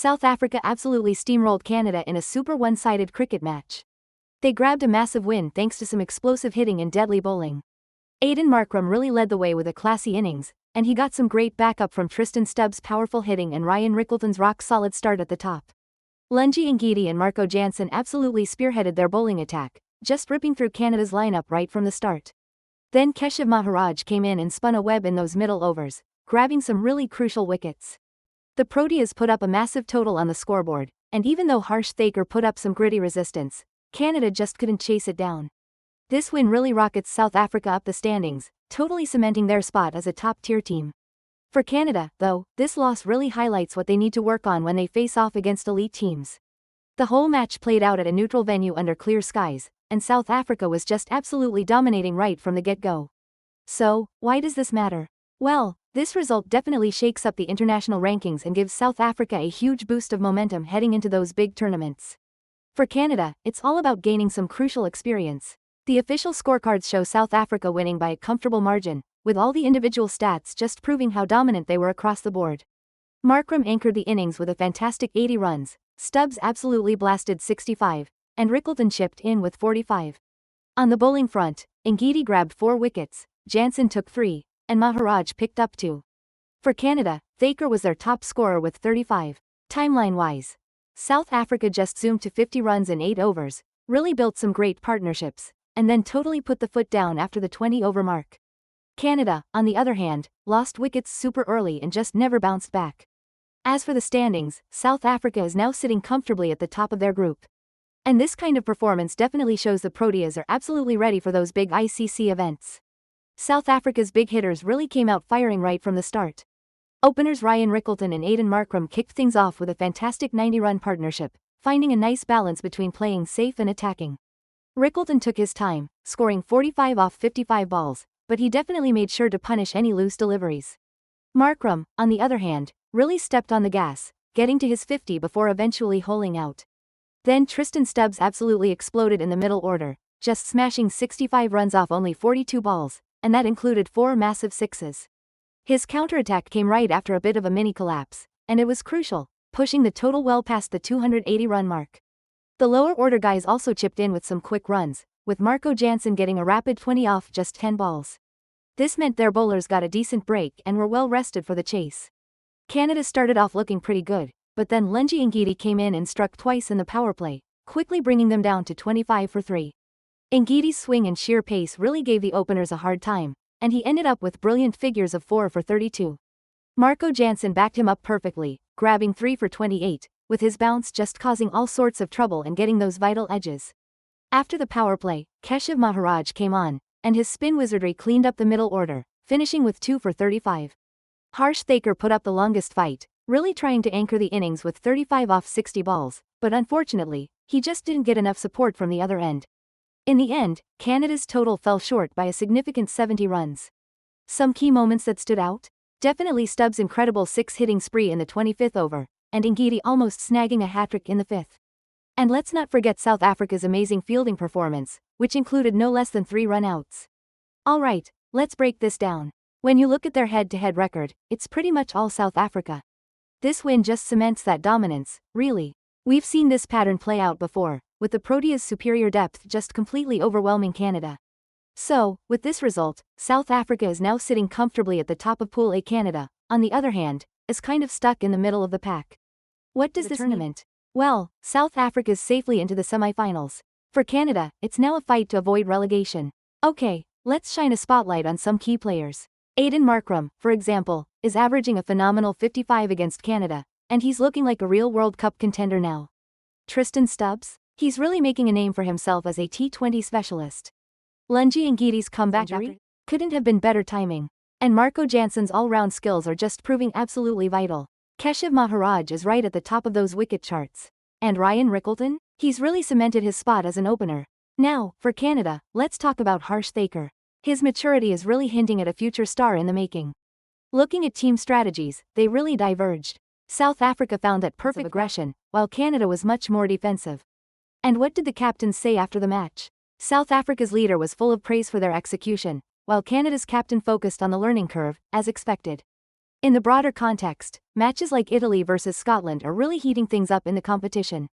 South Africa absolutely steamrolled Canada in a super one-sided cricket match. They grabbed a massive win thanks to some explosive hitting and deadly bowling. Aiden Markram really led the way with a classy innings, and he got some great backup from Tristan Stubbs' powerful hitting and Ryan Rickelton's rock-solid start at the top. Lungi Ngidi and Marco Jansen absolutely spearheaded their bowling attack, just ripping through Canada's lineup right from the start. Then Keshav Maharaj came in and spun a web in those middle overs, grabbing some really crucial wickets. The Proteas put up a massive total on the scoreboard, and even though harsh Thaker put up some gritty resistance, Canada just couldn't chase it down. This win really rockets South Africa up the standings, totally cementing their spot as a top-tier team. For Canada, though, this loss really highlights what they need to work on when they face off against elite teams. The whole match played out at a neutral venue under clear skies, and South Africa was just absolutely dominating right from the get-go. So, why does this matter? Well, this result definitely shakes up the international rankings and gives South Africa a huge boost of momentum heading into those big tournaments. For Canada, it's all about gaining some crucial experience. The official scorecards show South Africa winning by a comfortable margin, with all the individual stats just proving how dominant they were across the board. Markram anchored the innings with a fantastic 80 runs, Stubbs absolutely blasted 65, and Rickelton chipped in with 45. On the bowling front, Ngidi grabbed 4 wickets, Jansen took 3, and Maharaj picked up 2. For Canada, Thaker was their top scorer with 35. Timeline-wise, South Africa just zoomed to 50 runs in 8 overs, really built some great partnerships, and then totally put the foot down after the 20-over mark. Canada, on the other hand, lost wickets super early and just never bounced back. As for the standings, South Africa is now sitting comfortably at the top of their group. And this kind of performance definitely shows the Proteas are absolutely ready for those big ICC events. South Africa's big hitters really came out firing right from the start. Openers Ryan Rickelton and Aiden Markram kicked things off with a fantastic 90-run partnership, finding a nice balance between playing safe and attacking. Rickelton took his time, scoring 45 off 55 balls, but he definitely made sure to punish any loose deliveries. Markram, on the other hand, really stepped on the gas, getting to his 50 before eventually holing out. Then Tristan Stubbs absolutely exploded in the middle order, just smashing 65 runs off only 42 balls, and that included 4 massive sixes. His counterattack came right after a bit of a mini collapse, and it was crucial, pushing the total well past the 280-run mark. The lower order guys also chipped in with some quick runs, with Marco Jansen getting a rapid 20 off just 10 balls. This meant their bowlers got a decent break and were well rested for the chase. Canada started off looking pretty good, but then Lungi Ngidi came in and struck twice in the powerplay, quickly bringing them down to 25 for 3. Ngidi's swing and sheer pace really gave the openers a hard time, and he ended up with brilliant figures of 4 for 32. Marco Jansen backed him up perfectly, grabbing 3 for 28, with his bounce just causing all sorts of trouble and getting those vital edges. After the power play, Keshav Maharaj came on, and his spin wizardry cleaned up the middle order, finishing with 2 for 35. Harsh Thaker put up the longest fight, really trying to anchor the innings with 35 off 60 balls, but unfortunately, he just didn't get enough support from the other end. In the end, Canada's total fell short by a significant 70 runs. Some key moments that stood out? Definitely Stubbs' incredible 6-hitting spree in the 25th over, and Ngidi almost snagging a hat-trick in the 5th. And let's not forget South Africa's amazing fielding performance, which included no less than 3 run-outs. Alright, let's break this down. When you look at their head-to-head record, it's pretty much all South Africa. This win just cements that dominance, really. We've seen this pattern play out before, with the Proteas' superior depth just completely overwhelming Canada. So, with this result, South Africa is now sitting comfortably at the top of Pool A. Canada, on the other hand, is kind of stuck in the middle of the pack. What does this tournament? Well, South Africa's safely into the semifinals. For Canada, it's now a fight to avoid relegation. Okay, let's shine a spotlight on some key players. Aiden Markram, for example, is averaging a phenomenal 55 against Canada, and he's looking like a real World Cup contender now. Tristan Stubbs? He's really making a name for himself as a T20 specialist. Lungi Ngidi's comeback couldn't have been better timing. And Marco Jansen's all-round skills are just proving absolutely vital. Keshav Maharaj is right at the top of those wicket charts. And Ryan Rickelton? He's really cemented his spot as an opener. Now, for Canada, let's talk about Harsh Thaker. His maturity is really hinting at a future star in the making. Looking at team strategies, they really diverged. South Africa found that perfect aggression, while Canada was much more defensive. And what did the captains say after the match? South Africa's leader was full of praise for their execution, while Canada's captain focused on the learning curve, as expected. In the broader context, matches like Italy versus Scotland are really heating things up in the competition.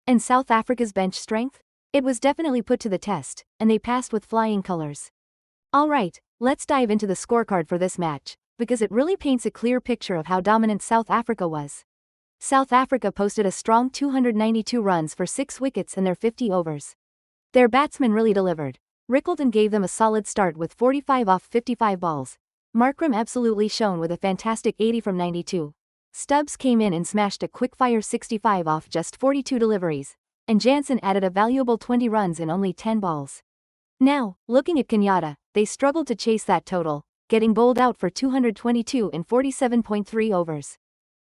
And South Africa's bench strength? It was definitely put to the test, and they passed with flying colors. Alright, let's dive into the scorecard for this match, because it really paints a clear picture of how dominant South Africa was. South Africa posted a strong 292 runs for 6 wickets in their 50 overs. Their batsmen really delivered. Rickelton gave them a solid start with 45 off 55 balls. Markram absolutely shone with a fantastic 80 from 92. Stubbs came in and smashed a quick-fire 65 off just 42 deliveries, and Jansen added a valuable 20 runs in only 10 balls. Now, looking at Kenyatta, they struggled to chase that total, getting bowled out for 222 in 47.3 overs.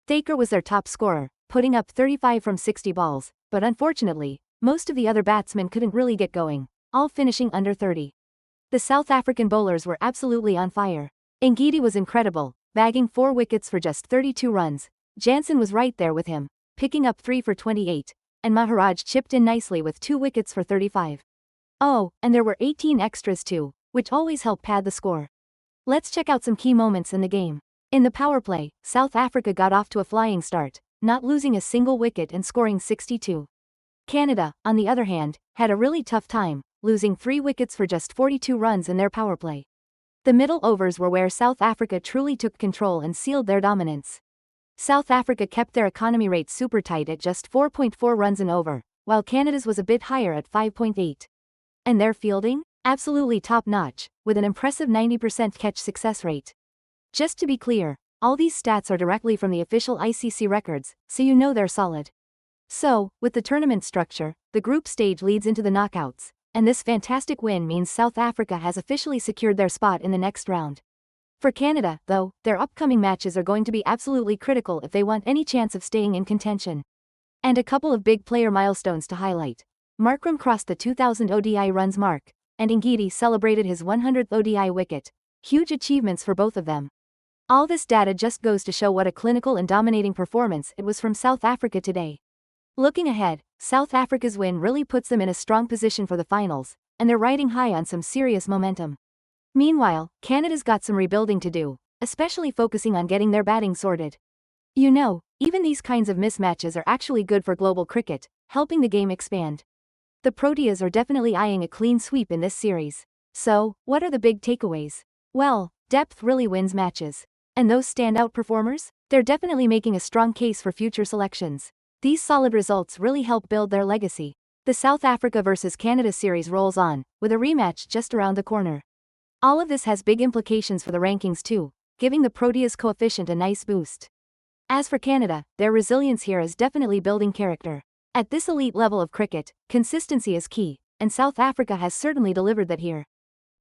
Thaker was their top scorer, putting up 35 from 60 balls, but unfortunately, most of the other batsmen couldn't really get going, all finishing under 30. The South African bowlers were absolutely on fire. Ngidi was incredible, bagging 4 wickets for just 32 runs. Jansen was right there with him, picking up 3 for 28, and Maharaj chipped in nicely with 2 wickets for 35. Oh, and there were 18 extras too, which always help pad the score. Let's check out some key moments in the game. In the powerplay, South Africa got off to a flying start, not losing a single wicket and scoring 62. Canada, on the other hand, had a really tough time, losing 3 wickets for just 42 runs in their powerplay. The middle overs were where South Africa truly took control and sealed their dominance. South Africa kept their economy rate super tight at just 4.4 runs an over, while Canada's was a bit higher at 5.8. And their fielding? Absolutely top-notch, with an impressive 90% catch success rate. Just to be clear, all these stats are directly from the official ICC records, so you know they're solid. So, with the tournament structure, the group stage leads into the knockouts, and this fantastic win means South Africa has officially secured their spot in the next round. For Canada, though, their upcoming matches are going to be absolutely critical if they want any chance of staying in contention. And a couple of big player milestones to highlight. Markram crossed the 2,000 ODI runs mark, and Ngidi celebrated his 100th ODI wicket. Huge achievements for both of them. All this data just goes to show what a clinical and dominating performance it was from South Africa today. Looking ahead, South Africa's win really puts them in a strong position for the finals, and they're riding high on some serious momentum. Meanwhile, Canada's got some rebuilding to do, especially focusing on getting their batting sorted. You know, even these kinds of mismatches are actually good for global cricket, helping the game expand. The Proteas are definitely eyeing a clean sweep in this series. So, what are the big takeaways? Well, depth really wins matches. And those standout performers? They're definitely making a strong case for future selections. These solid results really help build their legacy. The South Africa vs Canada series rolls on, with a rematch just around the corner. All of this has big implications for the rankings too, giving the Proteas coefficient a nice boost. As for Canada, their resilience here is definitely building character. At this elite level of cricket, consistency is key, and South Africa has certainly delivered that here.